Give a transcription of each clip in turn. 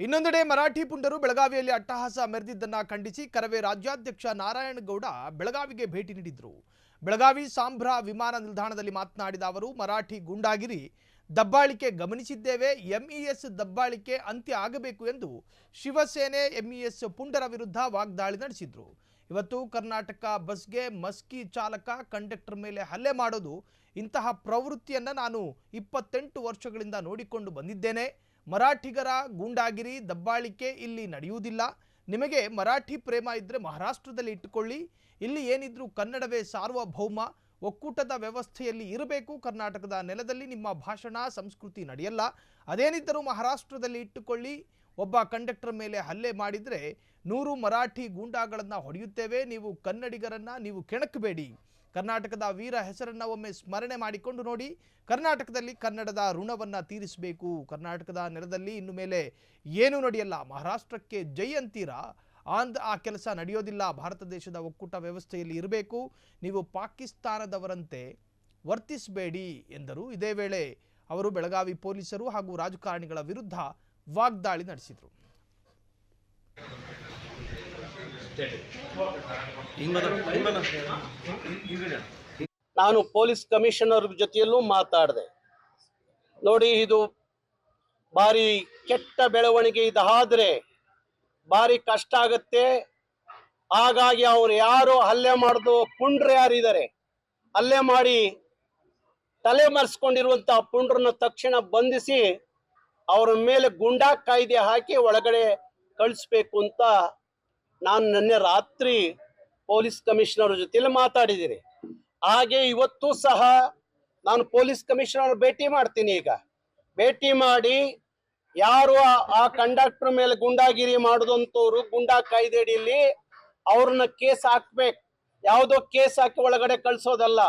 ಇನ್ನೊಂದೆಡೆ ಮರಾಠಿ ಪುಂಡರು ಬೆಳಗಾವಿಯಲ್ಲಿ ಅಟ್ಟಹಾಸ ಮೆರೆದಿದ್ದನ್ನ ಖಂಡಿಸಿ ಕರವೇ ರಾಜ್ಯಾಧ್ಯಕ್ಷ ನಾರಾಯಣಗೌಡ ಬೆಳಗಾವಿಗೆ ಭೇಟಿ ನೀಡಿದ್ರು. ಬೆಳಗಾವಿ ಸಾಂಬ್ರಾ ವಿಮಾನ ನಿಲ್ದಾಣದಲ್ಲಿ ಮಾತನಾಡಿದ ಅವರು, ಮರಾಠಿ ಗೂಂಡಾಗಿರಿ ದಬ್ಬಾಳಿಕೆ ಗಮನಿಸಿದ್ದೇವೆ. ಎಂಇಎಸ್ ದಬ್ಬಾಳಿಕೆ ಅಂತ್ಯ ಆಗಬೇಕು ಎಂದು ಶಿವಸೇನೆ ಎಂಇಎಸ್ ಪುಂಡರ ವಿರುದ್ಧ ವಾಗ್ದಾಳಿ ನಡೆಸಿದ್ರು. ಇವತ್ತು ಕರ್ನಾಟಕ ಬಸ್ಗೆ ಮಸ್ಕಿ ಚಾಲಕ ಕಂಡಕ್ಟರ್ ಮೇಲೆ ಹಲ್ಲೆ ಮಾಡೋದು, ಇಂತಹ ಪ್ರವೃತ್ತಿಯನ್ನ ನಾನು 28 ವರ್ಷಗಳಿಂದ ನೋಡಿಕೊಂಡು ಬಂದಿದ್ದೇನೆ. ಮರಾಠಿಗರ ಗೂಂಡಾಗಿರಿ ದಬ್ಬಾಳಿಕೆ ಇಲ್ಲಿ ನಡೆಯುವುದಿಲ್ಲ. ನಿಮಗೆ ಮರಾಠಿ ಪ್ರೇಮ ಇದ್ದರೆ ಮಹಾರಾಷ್ಟ್ರದಲ್ಲಿ ಇಟ್ಟುಕೊಳ್ಳಿ. ಇಲ್ಲಿ ಏನಿದ್ರೂ ಕನ್ನಡವೇ ಸಾರ್ವಭೌಮ. ಒಕ್ಕೂಟದ ವ್ಯವಸ್ಥೆಯಲ್ಲಿ ಇರಬೇಕು. ಕರ್ನಾಟಕದ ನೆಲದಲ್ಲಿ ನಿಮ್ಮ ಭಾಷಣ ಸಂಸ್ಕೃತಿ ನಡೆಯಲ್ಲ. ಅದೇನಿದ್ದರೂ ಮಹಾರಾಷ್ಟ್ರದಲ್ಲಿ ಇಟ್ಟುಕೊಳ್ಳಿ. ಒಬ್ಬ ಕಂಡಕ್ಟರ್ ಮೇಲೆ ಹಲ್ಲೆ ಮಾಡಿದರೆ 100 ಮರಾಠಿ ಗೂಂಡಾಗಳನ್ನು ಹೊಡೆಯುತ್ತೇವೆ. ನೀವು ಕನ್ನಡಿಗರನ್ನ ನೀವು ಕೆಣಕಬೇಡಿ. ಕರ್ನಾಟಕದ ವೀರ ಹೆಸರನ್ನು ಒಮ್ಮೆ ಸ್ಮರಣೆ ಮಾಡಿಕೊಂಡು ನೋಡಿ. ಕರ್ನಾಟಕದಲ್ಲಿ ಕನ್ನಡದ ಋಣವನ್ನು ತೀರಿಸಬೇಕು. ಕರ್ನಾಟಕದ ನೆಲದಲ್ಲಿ ಇನ್ನು ಮೇಲೆ ಏನೂ ನಡೆಯಲ್ಲ. ಮಹಾರಾಷ್ಟ್ರಕ್ಕೆ ಜೈ ಅಂತೀರಾ, ಆ ಕೆಲಸ ನಡೆಯೋದಿಲ್ಲ. ಭಾರತ ದೇಶದ ಒಕ್ಕೂಟ ವ್ಯವಸ್ಥೆಯಲ್ಲಿ ಇರಬೇಕು. ನೀವು ಪಾಕಿಸ್ತಾನದವರಂತೆ ವರ್ತಿಸಬೇಡಿ ಎಂದರು. ಇದೇ ವೇಳೆ ಅವರು ಬೆಳಗಾವಿ ಪೊಲೀಸರು ಹಾಗೂ ರಾಜಕಾರಣಿಗಳ ವಿರುದ್ಧ ವಾಗ್ದಾಳಿ ನಡೆಸಿದರು. ನಾನು ಪೊಲೀಸ್ ಕಮಿಷನರ್ ಜೊತೆಯಲ್ಲೂ ಮಾತಾಡಿದೆ. ನೋಡಿ, ಇದು ಭಾರಿ ಕೆಟ್ಟ ಬೆಳವಣಿಗೆ. ಇದಾದ್ರೆ ಭಾರಿ ಕಷ್ಟ ಆಗುತ್ತೆ. ಹಾಗಾಗಿ ಅವ್ರು ಯಾರು ಹಲ್ಲೆ ಮಾಡಿದ್ರು ಪುಂಡ್ರು ಯಾರಿದ್ದಾರೆ, ಹಲ್ಲೆ ಮಾಡಿ ತಲೆ ಮರೆಸ್ಕೊಂಡಿರುವಂತಹ ಪುಂಡ್ರನ್ನ ತಕ್ಷಣ ಬಂಧಿಸಿ ಅವರ ಮೇಲೆ ಗುಂಡಾ ಕಾಯ್ದೆ ಹಾಕಿ ಒಳಗಡೆ ಕಳಿಸ್ಬೇಕು ಅಂತ ನಾನು ನಿನ್ನೆ ರಾತ್ರಿ ಪೊಲೀಸ್ ಕಮಿಷನರ್ ಜೊತೆಲಿ ಮಾತಾಡಿದ್ದೀನಿ. ಹಾಗೆ ಇವತ್ತು ಸಹ ನಾನು ಪೊಲೀಸ್ ಕಮಿಷನರ್ ಭೇಟಿ ಮಾಡ್ತೀನಿ. ಈಗ ಭೇಟಿ ಮಾಡಿ ಯಾರು ಆ ಕಂಡಕ್ಟರ್ ಮೇಲೆ ಗುಂಡಾಗಿರಿ ಮಾಡಿದಂಥವ್ರು ಗುಂಡಾ ಕಾಯ್ದೆ ಅಡಿಯಲ್ಲಿ ಅವ್ರನ್ನ ಕೇಸ್ ಹಾಕ್ಬೇಕು. ಯಾವುದೋ ಕೇಸ್ ಹಾಕಿ ಒಳಗಡೆ ಕಳ್ಸೋದಲ್ಲ.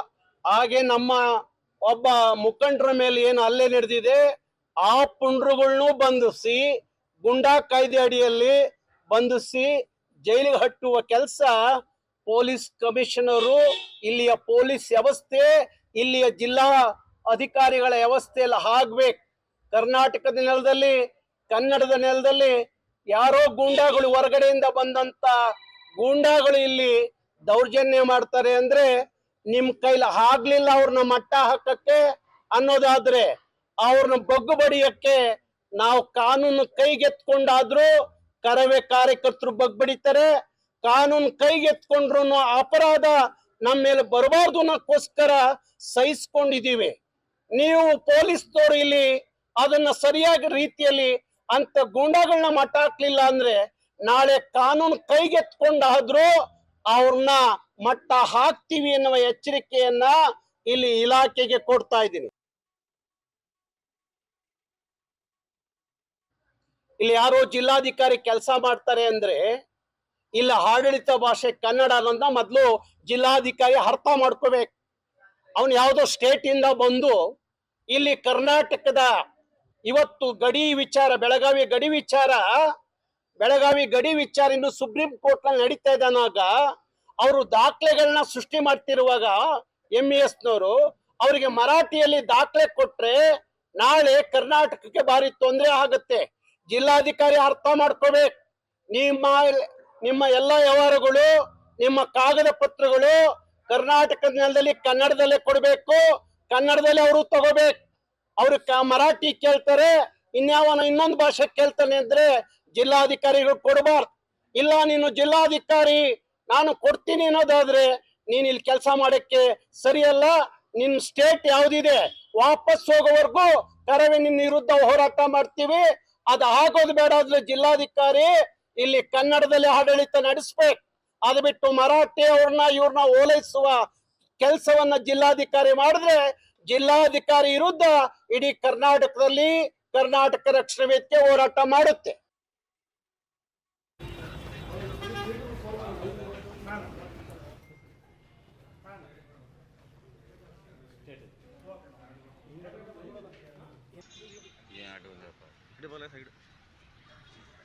ಹಾಗೆ ನಮ್ಮ ಒಬ್ಬ ಮುಖಂಡರ ಮೇಲೆ ಏನು ಹಲ್ಲೆ ನಡೆದಿದೆ ಆ ಪುಂಡ್ರುಗಳನ್ನೂ ಬಂಧಿಸಿ ಗುಂಡಾ ಕಾಯ್ದೆ ಅಡಿಯಲ್ಲಿ ಬಂಧಿಸಿ ಜೈಲಿಗೆ ಹಟ್ಟುವ ಕೆಲಸ ಪೊಲೀಸ್ ಕಮಿಷನರು, ಇಲ್ಲಿಯ ಪೊಲೀಸ್ ವ್ಯವಸ್ಥೆ, ಇಲ್ಲಿಯ ಜಿಲ್ಲಾ ಅಧಿಕಾರಿಗಳ ವ್ಯವಸ್ಥೆಯಲ್ಲಿ ಆಗ್ಬೇಕು. ಕರ್ನಾಟಕದ ನೆಲದಲ್ಲಿ, ಕನ್ನಡದ ನೆಲದಲ್ಲಿ ಯಾರೋ ಗೂಂಡಾಗಳು, ಹೊರಗಡೆಯಿಂದ ಬಂದಂತ ಗೂಂಡಾಗಳು ಇಲ್ಲಿ ದೌರ್ಜನ್ಯ ಮಾಡ್ತಾರೆ ಅಂದ್ರೆ ನಿಮ್ ಕೈಲಿ ಆಗ್ಲಿಲ್ಲ ಅವ್ರನ್ನ ಮಟ್ಟ ಹಾಕಕ್ಕೆ ಅನ್ನೋದಾದ್ರೆ, ಅವ್ರನ್ನ ಬಗ್ಗು ಬಡಿಯಕ್ಕೆ ನಾವು ಕಾನೂನು ಕೈಗೆತ್ಕೊಂಡಾದ್ರೂ ಕರವೇ ಕಾರ್ಯಕರ್ತರು ಬಗ್ಬಡಿತಾರೆ. ಕಾನೂನು ಕೈಗೆತ್ಕೊಂಡ್ರು ಅಪರಾಧ ನಮ್ಮ ಮೇಲೆ ಬರಬಾರ್ದು ಅನ್ನೋಕ್ಕೋಸ್ಕರ ಸಹಿಸ್ಕೊಂಡಿದೀವಿ. ನೀವು ಪೊಲೀಸ್ನವರು ಇಲ್ಲಿ ಅದನ್ನ ಸರಿಯಾದ ರೀತಿಯಲ್ಲಿ ಅಂತ ಗೂಂಡಾಗಳನ್ನ ಮಟ್ಟ ಹಾಕ್ಲಿಲ್ಲ ಅಂದ್ರೆ ನಾಳೆ ಕಾನೂನು ಕೈಗೆತ್ಕೊಂಡಾದ್ರೂ ಅವ್ರನ್ನ ಮಟ್ಟ ಹಾಕ್ತೀವಿ ಎನ್ನುವ ಎಚ್ಚರಿಕೆಯನ್ನ ಇಲ್ಲಿ ಇಲಾಖೆಗೆ ಕೊಡ್ತಾ ಇದ್ದೀನಿ. ಇಲ್ಲಿ ಯಾರೋ ಜಿಲ್ಲಾಧಿಕಾರಿ ಕೆಲಸ ಮಾಡ್ತಾರೆ ಅಂದ್ರೆ ಇಲ್ಲ ಆಡಳಿತ ಭಾಷೆ ಕನ್ನಡ ಅನ್ನೋದನ್ನ ಮೊದಲು ಜಿಲ್ಲಾಧಿಕಾರಿ ಅರ್ಥ ಮಾಡ್ಕೋಬೇಕು. ಅವನು ಯಾವುದೋ ಸ್ಟೇಟ್ ಇಂದ ಬಂದು ಇಲ್ಲಿ ಕರ್ನಾಟಕದ ಇವತ್ತು ಗಡಿ ವಿಚಾರ, ಬೆಳಗಾವಿ ಗಡಿ ವಿಚಾರ ಇನ್ನು ಸುಪ್ರೀಂ ಕೋರ್ಟ್ ನಲ್ಲಿ ನಡೀತಾ ಇದ್ದಾನಾಗ ಅವರು ದಾಖಲೆಗಳನ್ನ ಸೃಷ್ಟಿ ಮಾಡ್ತಿರುವಾಗ ಎಂಇಎಸ್ ನವರು ಅವರಿಗೆ ಮರಾಠಿಯಲ್ಲಿ ದಾಖಲೆ ಕೊಟ್ರೆ ನಾಳೆ ಕರ್ನಾಟಕಕ್ಕೆ ಭಾರಿ ತೊಂದರೆ ಆಗುತ್ತೆ. ಜಿಲ್ಲಾಧಿಕಾರಿ ಅರ್ಥ ಮಾಡ್ಕೋಬೇಕು. ನಿಮ್ಮ ಎಲ್ಲ ವ್ಯವಹಾರಗಳು, ನಿಮ್ಮ ಕಾಗದ ಪತ್ರಗಳು ಕರ್ನಾಟಕದ ನೆಲದಲ್ಲಿ ಕನ್ನಡದಲ್ಲೇ ಕೊಡಬೇಕು. ಕನ್ನಡದಲ್ಲಿ ಅವರು ತಗೋಬೇಕು. ಅವರು ಮರಾಠಿ ಕೇಳ್ತಾರೆ, ಇನ್ನೊಂದು ಭಾಷೆ ಕೇಳ್ತಾನೆ ಅಂದ್ರೆ ಜಿಲ್ಲಾಧಿಕಾರಿಗಳು ಕೊಡಬಾರ್ದು. ಇಲ್ಲ, ನೀನು ಜಿಲ್ಲಾಧಿಕಾರಿ ನಾನು ಕೊಡ್ತೀನಿ ಅನ್ನೋದಾದ್ರೆ ನೀನ್ ಇಲ್ಲಿ ಕೆಲಸ ಮಾಡಕ್ಕೆ ಸರಿಯಲ್ಲ. ನಿನ್ ಸ್ಟೇಟ್ ಯಾವ್ದಿದೆ ವಾಪಸ್ ಹೋಗೋವರೆಗೂ ಕರವೇ ನಿನ್ನ ವಿರುದ್ಧ ಹೋರಾಟ ಮಾಡ್ತೀವಿ. ಅದು ಆಗೋದು ಬೇಡ. ಆದ್ರೆ ಜಿಲ್ಲಾಧಿಕಾರಿ ಇಲ್ಲಿ ಕನ್ನಡದಲ್ಲಿ ಆಡಳಿತ ನಡೆಸ್ಬೇಕು. ಅದು ಬಿಟ್ಟು ಮರಾಠಿ ಇವ್ರನ್ನ ಓಲೈಸುವ ಕೆಲಸವನ್ನ ಜಿಲ್ಲಾಧಿಕಾರಿ ಮಾಡಿದ್ರೆ ಜಿಲ್ಲಾಧಿಕಾರಿ ವಿರುದ್ಧ ಇಡೀ ಕರ್ನಾಟಕದಲ್ಲಿ ಕರ್ನಾಟಕ ರಕ್ಷಣಾ ವೇದಿಕೆ ಹೋರಾಟ ಮಾಡುತ್ತೆ. ये आठ हो जाता है।